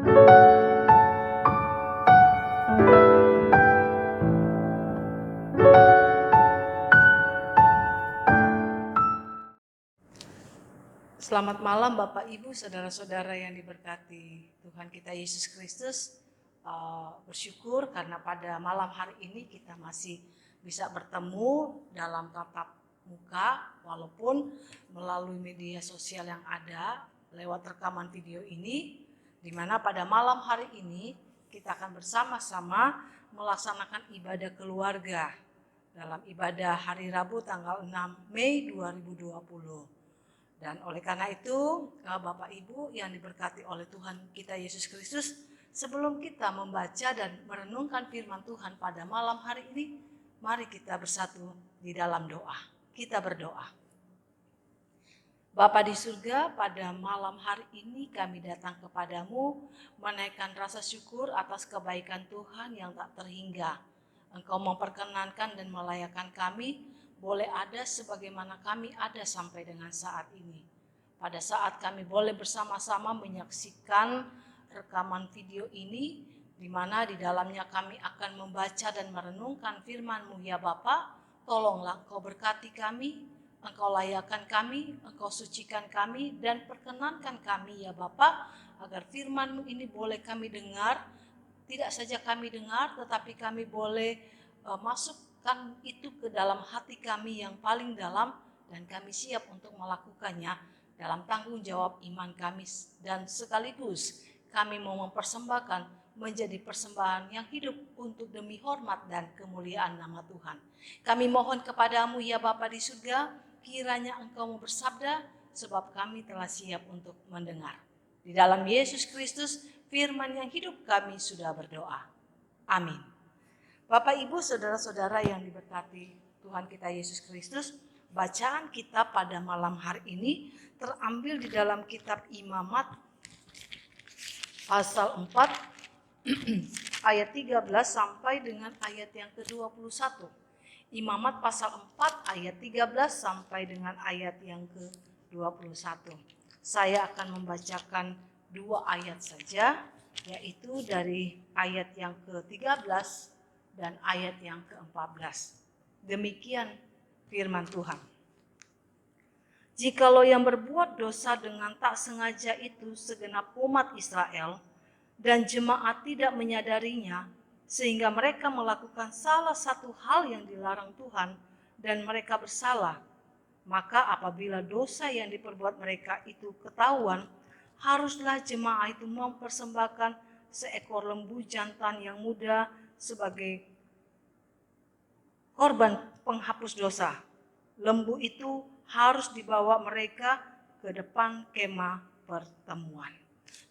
Selamat malam Bapak Ibu, saudara-saudara yang diberkati Tuhan kita Yesus Kristus. Bersyukur karena pada malam hari ini kita masih bisa bertemu dalam tatap muka walaupun melalui media sosial yang ada lewat rekaman video ini, di mana pada malam hari ini kita akan bersama-sama melaksanakan ibadah keluarga dalam ibadah hari Rabu tanggal 6 Mei 2020. Dan oleh karena itu, Bapak Ibu yang diberkati oleh Tuhan kita Yesus Kristus, sebelum kita membaca dan merenungkan firman Tuhan pada malam hari ini, mari kita bersatu di dalam doa. Kita berdoa. Bapa di surga, pada malam hari ini kami datang kepadamu, menaikkan rasa syukur atas kebaikan Tuhan yang tak terhingga. Engkau memperkenankan dan melayakkan kami, boleh ada sebagaimana kami ada sampai dengan saat ini. Pada saat kami boleh bersama-sama menyaksikan rekaman video ini, di mana di dalamnya kami akan membaca dan merenungkan firman-Mu ya Bapa, tolonglah Engkau berkati kami, Engkau layakkan kami, Engkau sucikan kami, dan perkenankan kami ya Bapa, agar firman-Mu ini boleh kami dengar, tidak saja kami dengar, tetapi kami boleh masuk itu ke dalam hati kami yang paling dalam, dan kami siap untuk melakukannya dalam tanggung jawab iman kami, dan sekaligus kami mau mempersembahkan menjadi persembahan yang hidup untuk demi hormat dan kemuliaan nama Tuhan. Kami mohon kepadamu ya Bapa di surga, kiranya Engkau mau bersabda, sebab kami telah siap untuk mendengar. Di dalam Yesus Kristus, firman yang hidup kami sudah berdoa. Amin. Bapak, Ibu, saudara-saudara yang diberkati Tuhan kita Yesus Kristus, bacaan kita pada malam hari ini terambil di dalam kitab Imamat pasal 4 ayat 13 sampai dengan ayat yang ke-21. Imamat pasal 4 ayat 13 sampai dengan ayat yang ke-21. Saya akan membacakan 2 ayat saja, yaitu dari ayat yang ke-13 dan ayat yang ke-14. Demikian firman Tuhan. Jikalau yang berbuat dosa dengan tak sengaja itu segenap umat Israel, dan jemaat tidak menyadarinya, sehingga mereka melakukan salah satu hal yang dilarang Tuhan, dan mereka bersalah, maka apabila dosa yang diperbuat mereka itu ketahuan, haruslah jemaat itu mempersembahkan seekor lembu jantan yang muda sebagai korban penghapus dosa. Lembu itu harus dibawa mereka ke depan kemah pertemuan.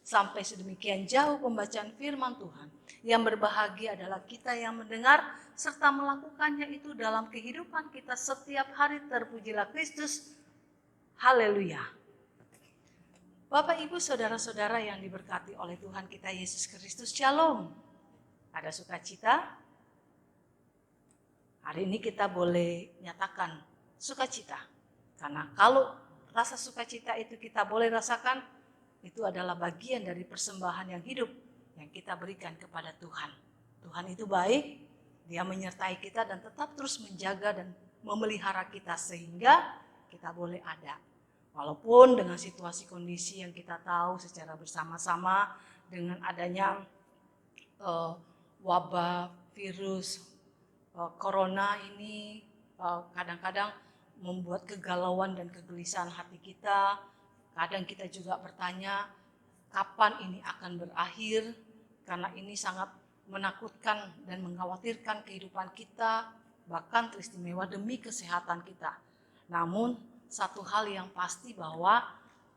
Sampai sedemikian jauh pembacaan firman Tuhan. Yang berbahagia adalah kita yang mendengar serta melakukannya itu dalam kehidupan kita setiap hari. Terpujilah Kristus. Haleluya. Bapak, Ibu, saudara-saudara yang diberkati oleh Tuhan kita Yesus Kristus, Shalom. Ada sukacita? Hari ini kita boleh nyatakan sukacita. Karena kalau rasa sukacita itu kita boleh rasakan, itu adalah bagian dari persembahan yang hidup yang kita berikan kepada Tuhan. Tuhan itu baik, Dia menyertai kita dan tetap terus menjaga dan memelihara kita sehingga kita boleh ada. Walaupun dengan situasi kondisi yang kita tahu secara bersama-sama dengan adanya wabah virus corona ini kadang-kadang membuat kegalauan dan kegelisahan hati kita. Kadang kita juga bertanya kapan ini akan berakhir, karena ini sangat menakutkan dan mengkhawatirkan kehidupan kita, bahkan teristimewa demi kesehatan kita. Namun satu hal yang pasti bahwa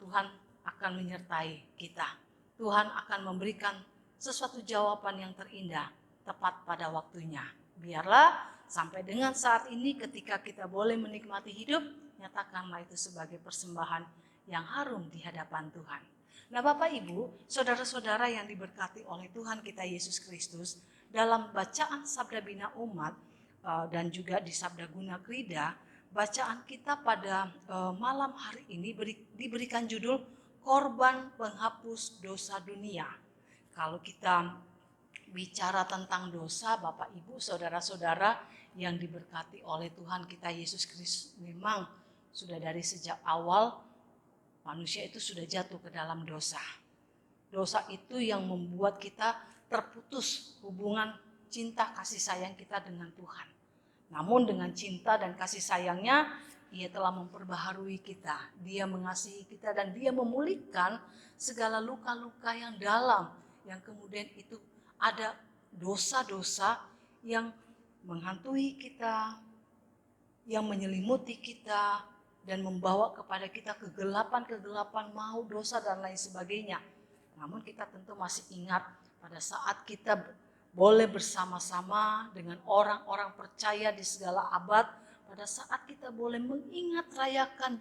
Tuhan akan menyertai kita. Tuhan akan memberikan sesuatu jawaban yang terindah tepat pada waktunya. Biarlah sampai dengan saat ini ketika kita boleh menikmati hidup, nyatakanlah itu sebagai persembahan yang harum di hadapan Tuhan. Nah Bapak Ibu, saudara-saudara yang diberkati oleh Tuhan kita Yesus Kristus, dalam bacaan Sabda Bina Umat dan juga di Sabda Guna Krida, bacaan kita pada malam hari ini diberikan judul Korban Penghapus Dosa Dunia. Kalau kita bicara tentang dosa, Bapak Ibu, saudara-saudara yang diberkati oleh Tuhan kita Yesus Kristus, memang sudah dari sejak awal manusia itu sudah jatuh ke dalam dosa. Dosa itu yang membuat kita terputus hubungan cinta kasih sayang kita dengan Tuhan. Namun dengan cinta dan kasih sayangnya, Ia telah memperbaharui kita. Dia mengasihi kita dan Dia memulihkan segala luka-luka yang dalam, yang kemudian itu ada dosa-dosa yang menghantui kita, yang menyelimuti kita, dan membawa kepada kita kegelapan-kegelapan, mau dosa dan lain sebagainya. Namun kita tentu masih ingat pada saat kita boleh bersama-sama dengan orang-orang percaya di segala abad, pada saat kita boleh mengingat rayakan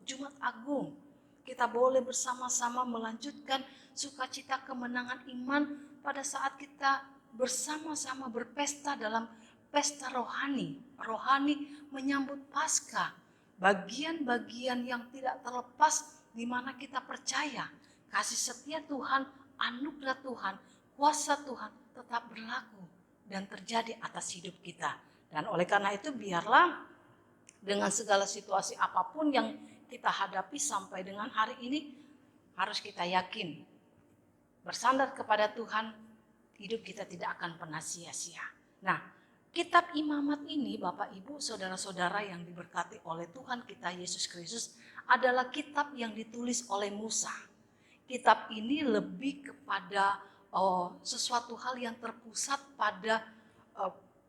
Jumat Agung, kita boleh bersama-sama melanjutkan sukacita kemenangan iman pada saat kita bersama-sama berpesta dalam pesta rohani menyambut Paskah, bagian-bagian yang tidak terlepas di mana kita percaya kasih setia Tuhan, anugerah Tuhan, kuasa Tuhan tetap berlaku dan terjadi atas hidup kita. Dan oleh karena itu biarlah dengan segala situasi apapun yang kita hadapi sampai dengan hari ini, harus kita yakin bersandar kepada Tuhan, hidup kita tidak akan pernah sia-sia. Nah, kitab Imamat ini, Bapak Ibu, saudara-saudara yang diberkati oleh Tuhan kita Yesus Kristus, adalah kitab yang ditulis oleh Musa. Kitab ini lebih kepada sesuatu hal yang terpusat pada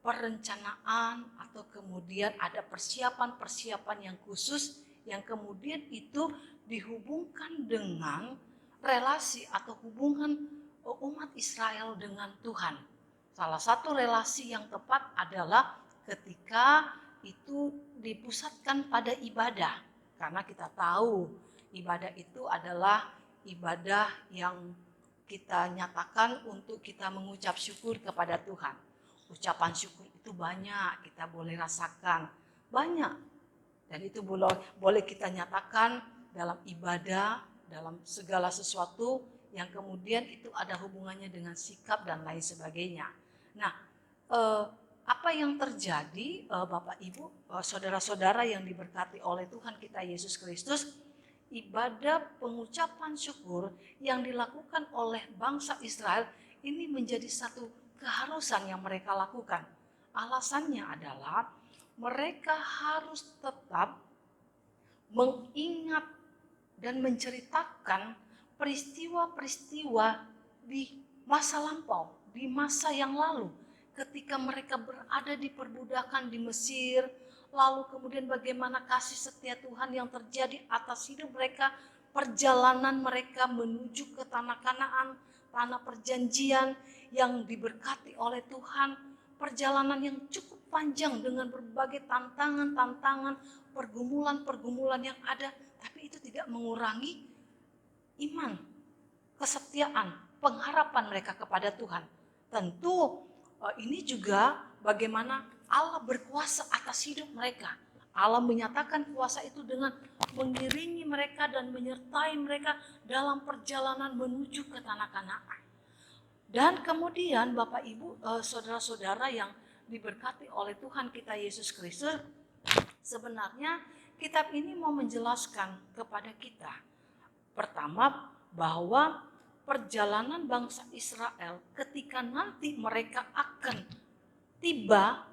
perencanaan, atau kemudian ada persiapan-persiapan yang khusus yang kemudian itu dihubungkan dengan relasi atau hubungan umat Israel dengan Tuhan. Salah satu relasi yang tepat adalah ketika itu dipusatkan pada ibadah. Karena kita tahu ibadah itu adalah ibadah yang kita nyatakan untuk kita mengucap syukur kepada Tuhan. Ucapan syukur itu banyak, kita boleh rasakan banyak. Dan itu boleh kita nyatakan dalam ibadah, dalam segala sesuatu yang kemudian itu ada hubungannya dengan sikap dan lain sebagainya. Nah, apa yang terjadi Bapak Ibu, saudara-saudara yang diberkati oleh Tuhan kita Yesus Kristus, ibadah pengucapan syukur yang dilakukan oleh bangsa Israel ini menjadi satu keharusan yang mereka lakukan. Alasannya adalah mereka harus tetap mengingat dan menceritakan peristiwa-peristiwa di masa lampau, di masa yang lalu, ketika mereka berada di perbudakan di Mesir, lalu kemudian bagaimana kasih setia Tuhan yang terjadi atas hidup mereka, perjalanan mereka menuju ke tanah Kanaan, tanah perjanjian yang diberkati oleh Tuhan, perjalanan yang cukup panjang dengan berbagai tantangan-tantangan, pergumulan-pergumulan yang ada, tapi itu tidak mengurangi iman, kesetiaan, pengharapan mereka kepada Tuhan. Tentu ini juga bagaimana Allah berkuasa atas hidup mereka. Allah menyatakan kuasa itu dengan mengiringi mereka dan menyertai mereka dalam perjalanan menuju ke tanah Kanaan. Dan kemudian Bapak Ibu, saudara-saudara yang diberkati oleh Tuhan kita Yesus Kristus, sebenarnya kitab ini mau menjelaskan kepada kita, pertama, bahwa perjalanan bangsa Israel ketika nanti mereka akan tiba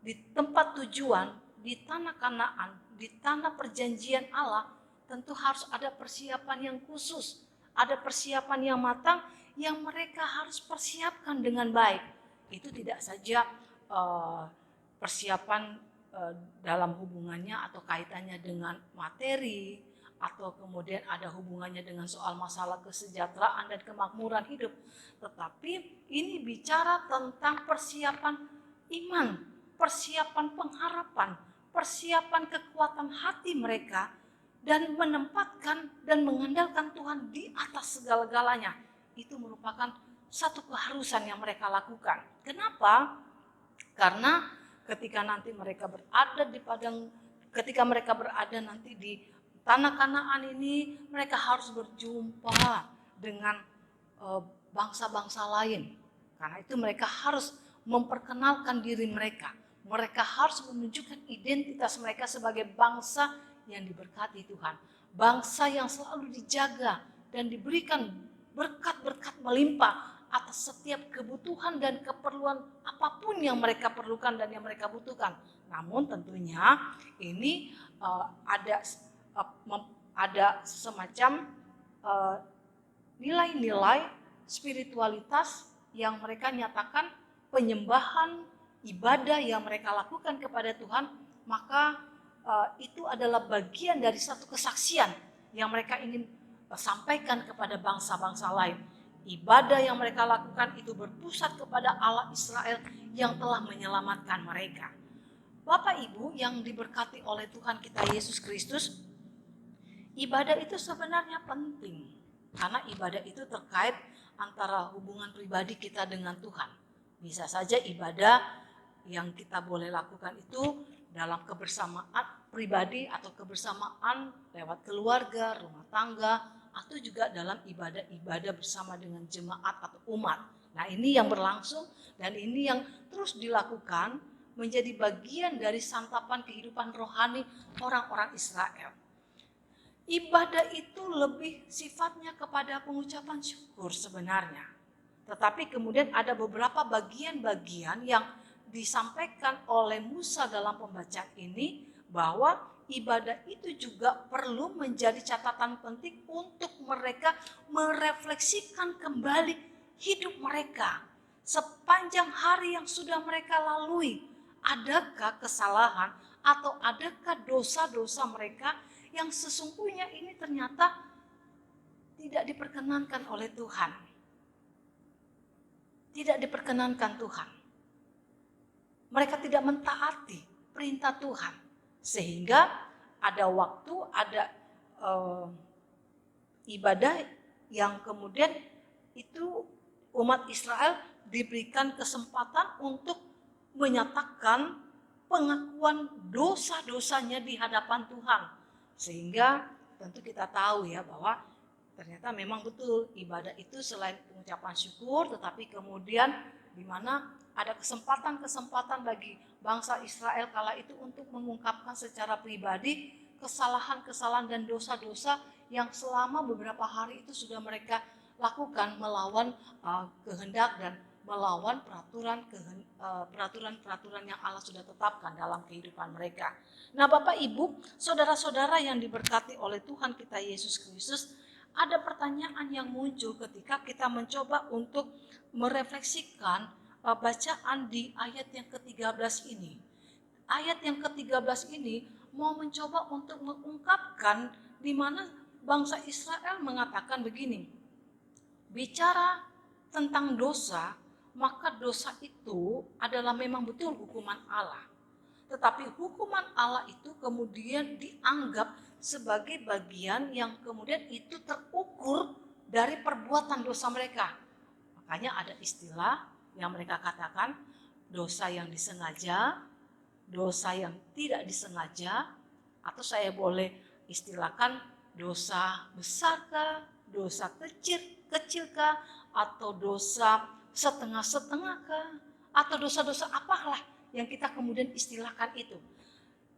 di tempat tujuan, di tanah Kanaan, di tanah perjanjian Allah, tentu harus ada persiapan yang khusus, ada persiapan yang matang yang mereka harus persiapkan dengan baik. Itu tidak saja persiapan dalam hubungannya atau kaitannya dengan materi, atau kemudian ada hubungannya dengan soal masalah kesejahteraan dan kemakmuran hidup, tetapi ini bicara tentang persiapan iman, persiapan pengharapan, persiapan kekuatan hati mereka, dan menempatkan dan mengandalkan Tuhan di atas segala-galanya. Itu merupakan satu keharusan yang mereka lakukan. Kenapa? Karena ketika nanti mereka berada di padang, ketika mereka berada nanti di tanah Kanaan ini, mereka harus berjumpa dengan bangsa-bangsa lain. Karena itu mereka harus memperkenalkan diri mereka. Mereka harus menunjukkan identitas mereka sebagai bangsa yang diberkati Tuhan. Bangsa yang selalu dijaga dan diberikan berkat-berkat melimpah atas setiap kebutuhan dan keperluan apapun yang mereka perlukan dan yang mereka butuhkan. Namun tentunya ini ada semacam nilai-nilai spiritualitas yang mereka nyatakan, penyembahan, ibadah yang mereka lakukan kepada Tuhan, maka itu adalah bagian dari satu kesaksian yang mereka ingin sampaikan kepada bangsa-bangsa lain. Ibadah yang mereka lakukan itu berpusat kepada Allah Israel yang telah menyelamatkan mereka. Bapak Ibu yang diberkati oleh Tuhan kita Yesus Kristus, ibadah itu sebenarnya penting. Karena ibadah itu terkait antara hubungan pribadi kita dengan Tuhan. Bisa saja ibadah yang kita boleh lakukan itu dalam kebersamaan pribadi atau kebersamaan lewat keluarga, rumah tangga, atau juga dalam ibadah-ibadah bersama dengan jemaat atau umat. Nah, ini yang berlangsung dan ini yang terus dilakukan menjadi bagian dari santapan kehidupan rohani orang-orang Israel. Ibadah itu lebih sifatnya kepada pengucapan syukur sebenarnya. Tetapi kemudian ada beberapa bagian-bagian yang disampaikan oleh Musa dalam pembacaan ini, bahwa ibadah itu juga perlu menjadi catatan penting untuk mereka merefleksikan kembali hidup mereka sepanjang hari yang sudah mereka lalui. Adakah kesalahan atau adakah dosa-dosa mereka yang sesungguhnya ini ternyata tidak diperkenankan oleh Tuhan. Tidak diperkenankan Tuhan. Mereka tidak mentaati perintah Tuhan. Sehingga ada waktu, ada ibadah yang kemudian itu umat Israel diberikan kesempatan untuk menyatakan pengakuan dosa-dosanya di hadapan Tuhan. Sehingga tentu kita tahu ya bahwa ternyata memang betul ibadah itu selain pengucapan syukur, tetapi kemudian di mana ada kesempatan-kesempatan bagi bangsa Israel kala itu untuk mengungkapkan secara pribadi kesalahan-kesalahan dan dosa-dosa yang selama beberapa hari itu sudah mereka lakukan melawan kehendak dan melawan peraturan-peraturan yang Allah sudah tetapkan dalam kehidupan mereka. Nah, Bapak Ibu, saudara-saudara yang diberkati oleh Tuhan kita Yesus Kristus, ada pertanyaan yang muncul ketika kita mencoba untuk merefleksikan bacaan di ayat yang ke-13 ini. Ayat yang ke-13 ini mau mencoba untuk mengungkapkan di mana bangsa Israel mengatakan begini, bicara tentang dosa, maka dosa itu adalah memang betul hukuman Allah. Tetapi hukuman Allah itu kemudian dianggap sebagai bagian yang kemudian itu terukur dari perbuatan dosa mereka. Makanya ada istilah yang mereka katakan dosa yang disengaja, dosa yang tidak disengaja, atau saya boleh istilahkan dosa besarkah, dosa kecilkah, atau dosa setengah-setengahkah, atau dosa-dosa apalah yang kita kemudian istilahkan itu.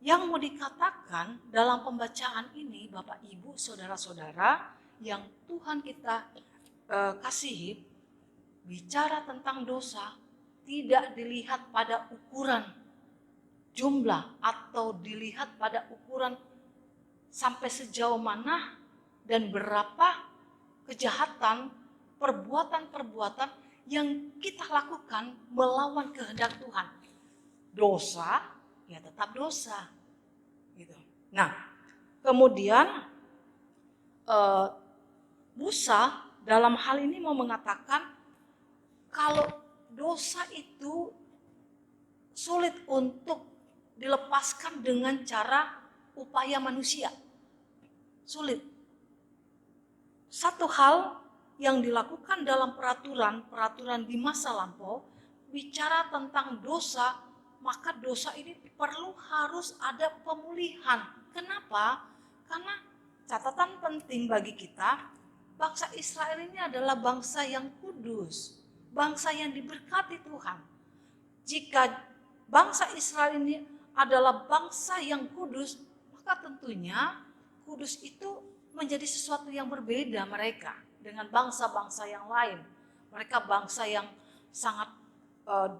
Yang mau dikatakan dalam pembacaan ini, Bapak Ibu, saudara-saudara yang Tuhan kita kasihi, bicara tentang dosa tidak dilihat pada ukuran jumlah atau dilihat pada ukuran sampai sejauh mana dan berapa kejahatan, perbuatan-perbuatan yang kita lakukan melawan kehendak Tuhan. Dosa ya tetap dosa gitu. Nah, kemudian Musa dalam hal ini mau mengatakan kalau dosa itu sulit untuk dilepaskan dengan cara upaya manusia. Sulit. Satu hal yang dilakukan dalam peraturan di masa lampau, bicara tentang dosa, maka dosa ini harus ada pemulihan. Kenapa? Karena catatan penting bagi kita, bangsa Israel ini adalah bangsa yang kudus, bangsa yang diberkati Tuhan. Jika bangsa Israel ini adalah bangsa yang kudus, maka tentunya kudus itu menjadi sesuatu yang berbeda mereka dengan bangsa-bangsa yang lain. Mereka bangsa yang sangat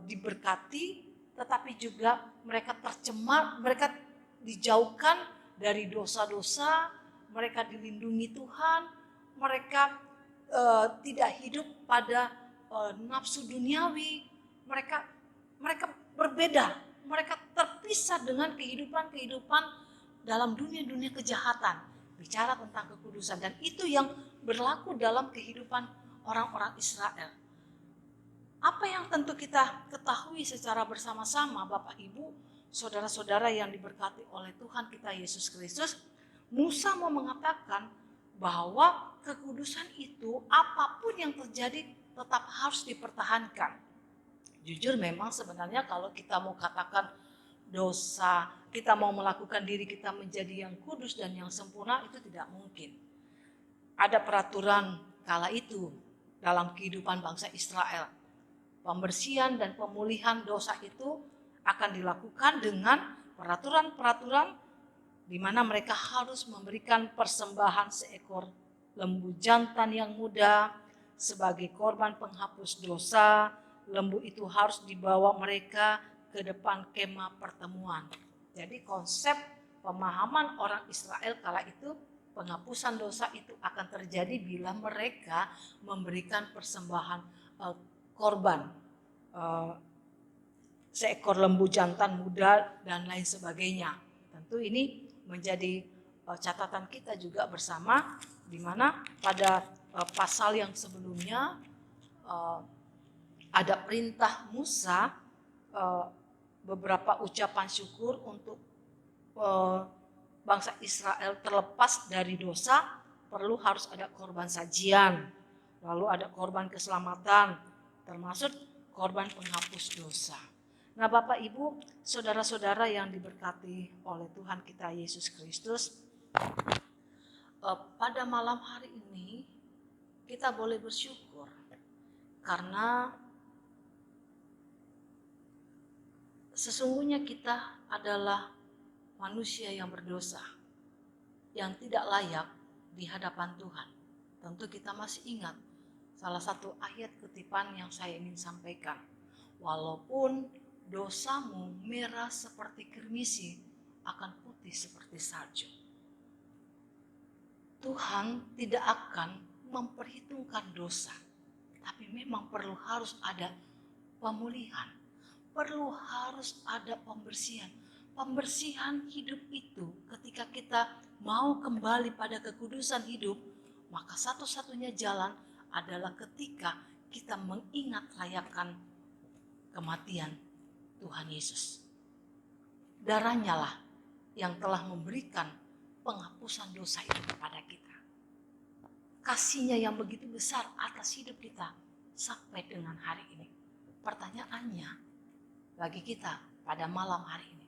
diberkati, tetapi juga mereka tercemar, mereka dijauhkan dari dosa-dosa, mereka dilindungi Tuhan, mereka tidak hidup pada nafsu duniawi, mereka berbeda, mereka terpisah dengan kehidupan dalam dunia kejahatan. Bicara tentang kekudusan, dan itu yang berlaku dalam kehidupan orang-orang Israel. Apa yang tentu kita ketahui secara bersama-sama, Bapak Ibu, saudara-saudara yang diberkati oleh Tuhan kita Yesus Kristus, Musa mau mengatakan bahwa kekudusan itu apapun yang terjadi tetap harus dipertahankan. Jujur memang sebenarnya kalau kita mau katakan dosa, kita mau melakukan diri kita menjadi yang kudus dan yang sempurna, itu tidak mungkin. Ada peraturan kala itu dalam kehidupan bangsa Israel. Pembersihan dan pemulihan dosa itu akan dilakukan dengan peraturan-peraturan di mana mereka harus memberikan persembahan seekor lembu jantan yang muda sebagai korban penghapus dosa. Lembu itu harus dibawa mereka ke depan kemah pertemuan. Jadi konsep pemahaman orang Israel kala itu, penghapusan dosa itu akan terjadi bila mereka memberikan persembahan korban, seekor lembu jantan muda dan lain sebagainya. Tentu ini menjadi catatan kita juga bersama, di mana pada pasal yang sebelumnya ada perintah Musa, beberapa ucapan syukur untuk bangsa Israel terlepas dari dosa, perlu harus ada korban sajian, lalu ada korban keselamatan, termasuk korban penghapus dosa. Nah, Bapak Ibu, saudara-saudara yang diberkati oleh Tuhan kita Yesus Kristus, pada malam hari ini kita boleh bersyukur karena sesungguhnya kita adalah manusia yang berdosa, yang tidak layak di hadapan Tuhan. Tentu kita masih ingat salah satu ayat kutipan yang saya ingin sampaikan. Walaupun dosamu merah seperti kirmisi, akan putih seperti salju. Tuhan tidak akan memperhitungkan dosa, tapi memang harus ada pemulihan, perlu harus ada pembersihan. Pembersihan hidup itu ketika kita mau kembali pada kekudusan hidup, maka satu-satunya jalan adalah ketika kita mengingat rayakan kematian Tuhan Yesus. Darahnya lah yang telah memberikan penghapusan dosa itu kepada kita. Kasihnya yang begitu besar atas hidup kita sampai dengan hari ini. Pertanyaannya bagi kita pada malam hari ini,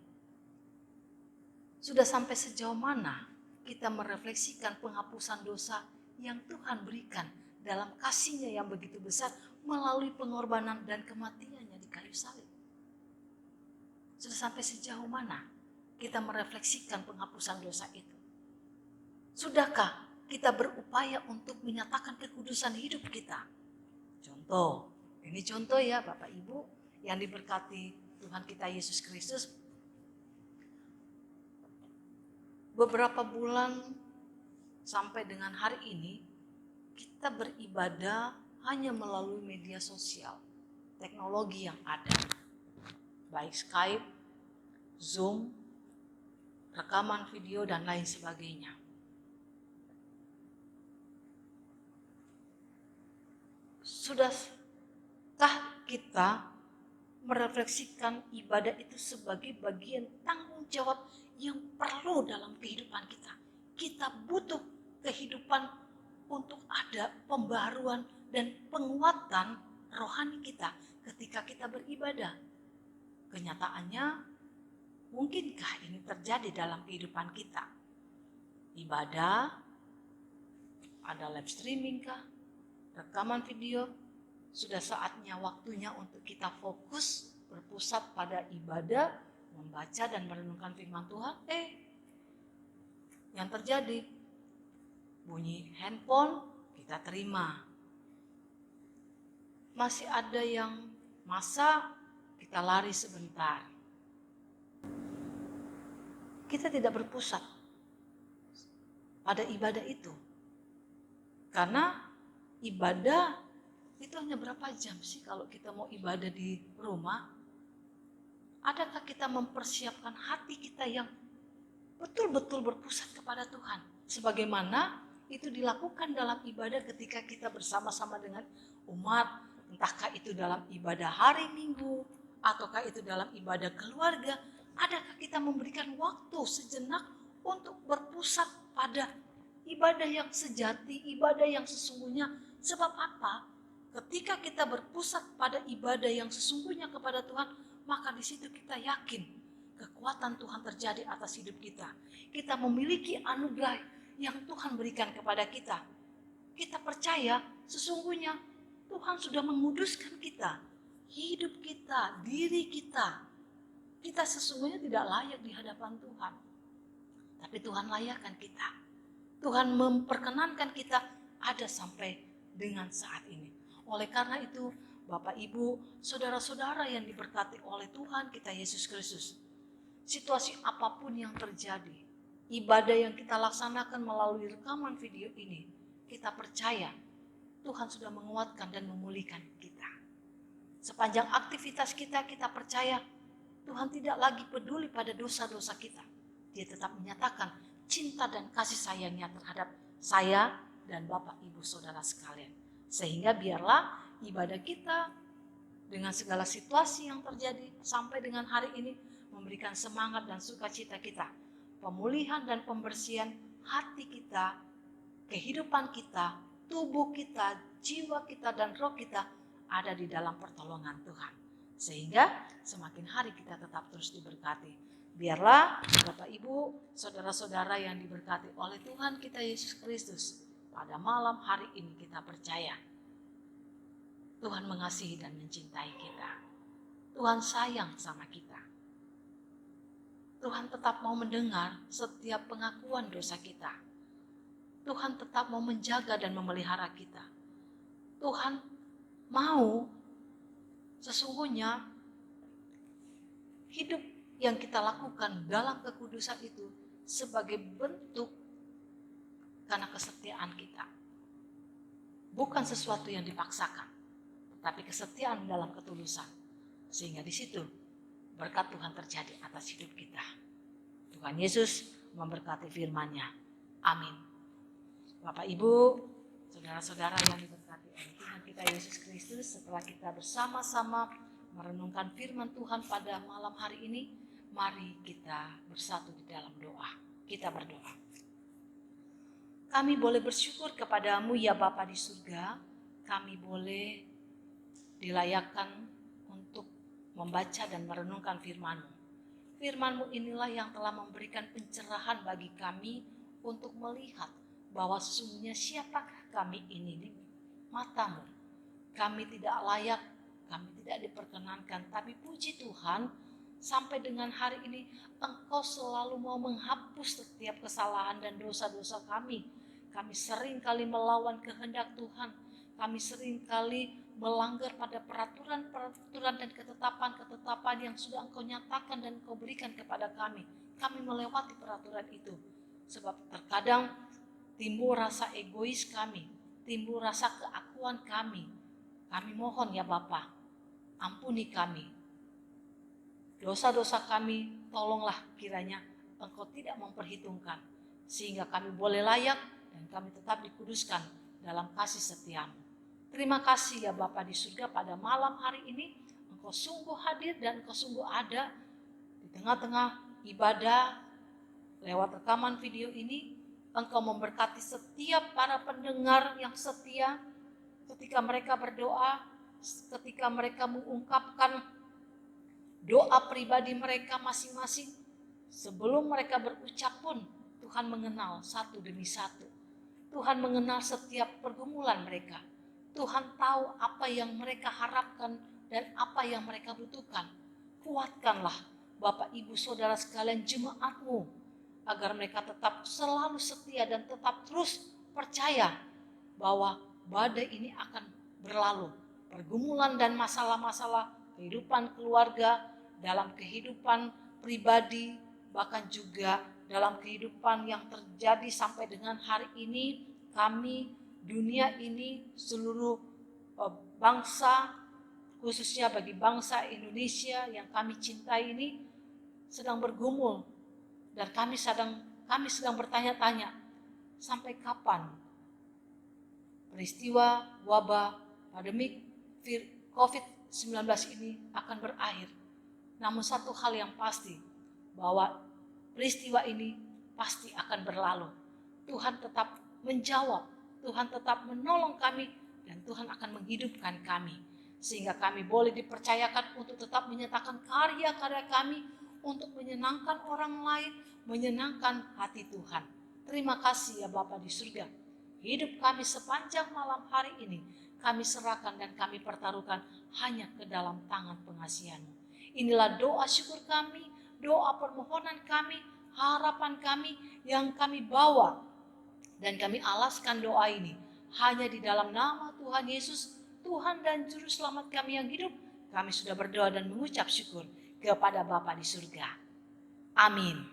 sudah sampai sejauh mana kita merefleksikan penghapusan dosa yang Tuhan berikan dalam kasihnya yang begitu besar melalui pengorbanan dan kematiannya di kayu salib? Sudah sampai sejauh mana kita merefleksikan penghapusan dosa itu? Sudahkah kita berupaya untuk menyatakan kekudusan hidup kita? Contoh, ini contoh ya Bapak Ibu yang diberkati Tuhan kita Yesus Kristus. Beberapa bulan sampai dengan hari ini kita beribadah hanya melalui media sosial, teknologi yang ada, baik Skype, Zoom, rekaman video dan lain sebagainya. Sudahkah kita merefleksikan ibadah itu sebagai bagian tanggung jawab yang perlu dalam kehidupan kita? Kita butuh kehidupan untuk ada pembaharuan dan penguatan rohani kita ketika kita beribadah. Kenyataannya, mungkinkah ini terjadi dalam kehidupan kita? Ibadah ada live streaming kah, rekaman video, sudah saatnya waktunya untuk kita fokus berpusat pada ibadah, membaca dan merenungkan firman Tuhan. Yang terjadi bunyi handphone kita terima. Masih ada yang masak, kita lari sebentar. Kita tidak berpusat pada ibadah itu. Karena ibadah itu hanya berapa jam sih kalau kita mau ibadah di rumah? Adakah kita mempersiapkan hati kita yang betul-betul berpusat kepada Tuhan? Sebagaimana itu dilakukan dalam ibadah ketika kita bersama-sama dengan umat, entahkah itu dalam ibadah hari Minggu, ataukah itu dalam ibadah keluarga, adakah kita memberikan waktu sejenak untuk berpusat pada ibadah yang sejati, ibadah yang sesungguhnya? Sebab apa? Ketika kita berpusat pada ibadah yang sesungguhnya kepada Tuhan, maka di situ kita yakin kekuatan Tuhan terjadi atas hidup kita. Kita memiliki anugerah yang Tuhan berikan kepada kita. Kita percaya sesungguhnya Tuhan sudah menguduskan kita, hidup kita, diri kita. Kita sesungguhnya tidak layak di hadapan Tuhan. Tapi Tuhan layakkan kita. Tuhan memperkenankan kita ada sampai dengan saat ini. Oleh karena itu, Bapak, Ibu, saudara-saudara yang diberkati oleh Tuhan kita Yesus Kristus, situasi apapun yang terjadi, ibadah yang kita laksanakan melalui rekaman video ini, kita percaya Tuhan sudah menguatkan dan memulihkan kita. Sepanjang aktivitas kita, kita percaya Tuhan tidak lagi peduli pada dosa-dosa kita. Dia tetap menyatakan cinta dan kasih sayangnya terhadap saya dan Bapak, Ibu, Saudara sekalian. Sehingga biarlah ibadah kita dengan segala situasi yang terjadi sampai dengan hari ini memberikan semangat dan sukacita kita. Pemulihan dan pembersihan hati kita, kehidupan kita, tubuh kita, jiwa kita dan roh kita ada di dalam pertolongan Tuhan. Sehingga semakin hari kita tetap terus diberkati. Biarlah Bapak, Ibu, saudara-saudara yang diberkati oleh Tuhan kita Yesus Kristus, pada malam hari ini kita percaya Tuhan mengasihi dan mencintai kita. Tuhan sayang sama kita. Tuhan tetap mau mendengar setiap pengakuan dosa kita. Tuhan tetap mau menjaga dan memelihara kita. Tuhan mau sesungguhnya hidup yang kita lakukan dalam kekudusan itu sebagai bentuk karena kesetiaan kita. Bukan sesuatu yang dipaksakan, tetapi kesetiaan dalam ketulusan. Sehingga di situ berkat Tuhan terjadi atas hidup kita. Tuhan Yesus memberkati firman-Nya. Amin. Bapak, Ibu, saudara-saudara yang diberkati oleh Tuhan kita Yesus Kristus, setelah kita bersama-sama merenungkan firman Tuhan pada malam hari ini, mari kita bersatu di dalam doa. Kita berdoa. Kami boleh bersyukur kepadamu ya Bapa di surga, kami boleh dilayakkan untuk membaca dan merenungkan firman-Mu. Firman-Mu inilah yang telah memberikan pencerahan bagi kami untuk melihat bahwa sesungguhnya siapakah kami ini di mata-Mu. Kami tidak layak, kami tidak diperkenankan, tapi puji Tuhan, sampai dengan hari ini Engkau selalu mau menghapus setiap kesalahan dan dosa-dosa kami. Kami sering kali melawan kehendak Tuhan. Kami sering kali melanggar pada peraturan-peraturan dan ketetapan-ketetapan yang sudah Engkau nyatakan dan Engkau berikan kepada kami. Kami melewati peraturan itu. Sebab terkadang timbul rasa egois kami, timbul rasa keakuan kami. Kami mohon ya Bapa, ampuni kami. Dosa-dosa kami tolonglah kiranya Engkau tidak memperhitungkan. Sehingga kami boleh layak dan kami tetap dikuduskan dalam kasih setia-Mu. Terima kasih ya Bapa di surga, pada malam hari ini Engkau sungguh hadir dan Engkau sungguh ada di tengah-tengah ibadah lewat rekaman video ini. Engkau memberkati setiap para pendengar yang setia ketika mereka berdoa, ketika mereka mengungkapkan doa pribadi mereka masing-masing. Sebelum mereka berucap pun Tuhan mengenal satu demi satu. Tuhan mengenal setiap pergumulan mereka. Tuhan tahu apa yang mereka harapkan dan apa yang mereka butuhkan. Kuatkanlah Bapak Ibu Saudara sekalian jemaat-Mu, agar mereka tetap selalu setia dan tetap terus percaya bahwa badai ini akan berlalu. Pergumulan dan masalah-masalah kehidupan keluarga, dalam kehidupan pribadi, bahkan juga dalam kehidupan yang terjadi sampai dengan hari ini, kami, dunia ini, seluruh bangsa, khususnya bagi bangsa Indonesia yang kami cintai ini, sedang bergumul. Dan kami sedang bertanya-tanya, sampai kapan peristiwa wabah pandemik COVID-19 ini akan berakhir. Namun satu hal yang pasti, bahwa peristiwa ini pasti akan berlalu. Tuhan tetap menjawab, Tuhan tetap menolong kami, dan Tuhan akan menghidupkan kami. Sehingga kami boleh dipercayakan untuk tetap menyatakan karya-karya kami untuk menyenangkan orang lain, menyenangkan hati Tuhan. Terima kasih ya Bapa di surga. Hidup kami sepanjang malam hari ini, kami serahkan dan kami pertaruhkan hanya ke dalam tangan pengasihan-Mu. Inilah doa syukur kami, doa permohonan kami, harapan kami yang kami bawa. Dan kami alaskan doa ini hanya di dalam nama Tuhan Yesus, Tuhan dan Juru Selamat kami yang hidup. Kami sudah berdoa dan mengucap syukur kepada Bapa di surga. Amin.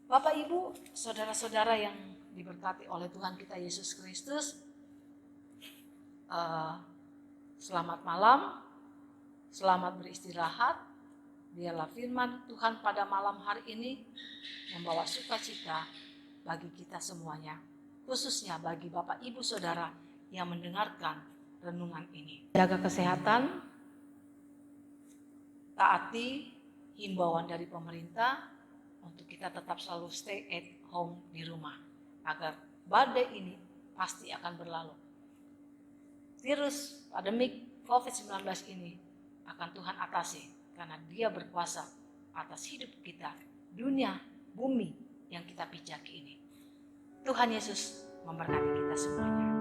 Bapak Ibu, saudara-saudara yang diberkati oleh Tuhan kita Yesus Kristus, selamat malam, selamat beristirahat. Biarlah firman Tuhan pada malam hari ini membawa sukacita bagi kita semuanya, khususnya bagi Bapak Ibu Saudara yang mendengarkan renungan ini. Jaga kesehatan, taati himbauan dari pemerintah untuk kita tetap selalu stay at home di rumah, agar badai ini pasti akan berlalu. Virus pandemik COVID-19 ini akan Tuhan atasi, karena Dia berkuasa atas hidup kita, dunia, bumi yang kita pijaki ini. Tuhan Yesus memberkati kita semuanya.